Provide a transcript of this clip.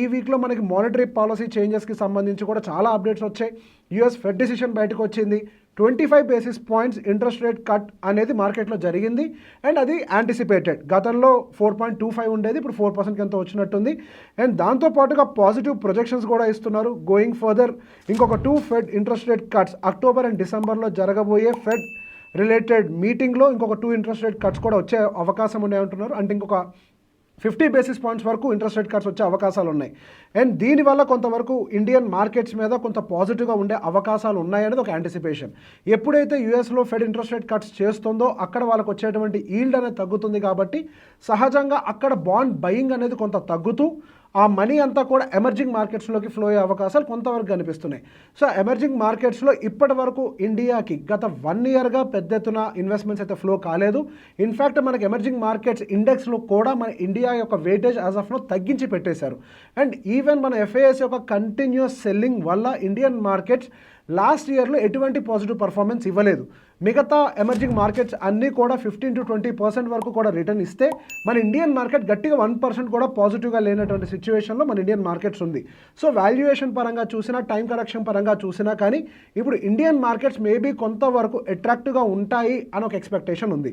ఈ వీక్లో మనకి మానిటరీ పాలసీ చేంజెస్కి సంబంధించి కూడా చాలా అప్డేట్స్ వచ్చాయి. యూఎస్ ఫెడ్ డిసిషన్ బయటకు వచ్చింది. 25 basis points interest rate cut అనేది మార్కెట్లో జరిగింది అండ్ అది యాంటిసిపేటెడ్. గతంలో 4.25 ఉండేది, ఇప్పుడు 4% ఎంత వచ్చినట్టుంది. అండ్ దాంతోపాటుగా పాజిటివ్ ప్రొజెక్షన్స్ కూడా ఇస్తున్నారు. గోయింగ్ ఫర్దర్ ఇంకొక 2 fed interest rate cuts October and డిసెంబర్లో జరగబోయే ఫెడ్ రిలేటెడ్ మీటింగ్లో ఇంకొక 2 ఇంట్రెస్ట్ రేట్ కట్స్ కూడా వచ్చే అవకాశం ఉన్నాయంటున్నారు. అంటే ఇంకొక 50 బేసిస్ పాయింట్స్ వరకు ఇంట్రెస్ట్ రేట్ కట్స్ వచ్చే అవకాశాలు ఉన్నాయి. అండ్ దీనివల్ల కొంతవరకు ఇండియన్ మార్కెట్స్ మీద కొంత పాజిటివ్గా ఉండే అవకాశాలు ఉన్నాయనేది ఒక యాంటిసిపేషన్. ఎప్పుడైతే యూఎస్లో ఫెడ్ ఇంట్రెస్ట్ రేట్ కట్స్ చేస్తుందో అక్కడ వాళ్ళకు వచ్చేటువంటి ఈల్డ్ అనేది తగ్గుతుంది. కాబట్టి సహజంగా అక్కడ బాండ్ బయింగ్ అనేది కొంత తగ్గుతూ ఆ మనీ అంతా కూడా ఎమర్జింగ్ మార్కెట్స్లోకి ఫ్లో అయ్యే అవకాశాలు కొంతవరకు కనిపిస్తున్నాయి. సో ఎమర్జింగ్ మార్కెట్స్లో ఇప్పటి వరకు ఇండియాకి గత 1 ఇయర్గా పెద్ద ఎత్తున ఇన్వెస్ట్మెంట్స్ అయితే ఫ్లో కాలేదు. ఇన్ఫ్యాక్ట్ మనకి ఎమర్జింగ్ మార్కెట్స్ ఇండెక్స్లో కూడా మన ఇండియా యొక్క వెయిటేజ్ యాజ్ ఆఫ్ నో తగ్గించి పెట్టేశారు. అండ్ ఈవెన్ మన ఎఫ్ఐఎస్ యొక్క కంటిన్యూస్ సెల్లింగ్ వల్ల ఇండియన్ మార్కెట్స్ లాస్ట్ ఇయర్లో ఎటువంటి పాజిటివ్ పర్ఫార్మెన్స్ ఇవ్వలేదు. మిగతా ఎమర్జింగ్ మార్కెట్స్ అన్నీ కూడా 15 to 20% వరకు కూడా రిటర్న్ ఇస్తే మన ఇండియన్ మార్కెట్ గట్టిగా 1% కూడా పాజిటివ్గా లేనటువంటి సిచ్యువేషన్లో మన ఇండియన్ మార్కెట్స్ ఉంది. సో వాల్యుయేషన్ పరంగా చూసినా, టైం కరెక్షన్ పరంగా చూసినా కానీ ఇప్పుడు ఇండియన్ మార్కెట్స్ మేబీ కొంతవరకు అట్రాక్టివ్గా ఉంటాయి అని ఒక ఎక్స్పెక్టేషన్ ఉంది.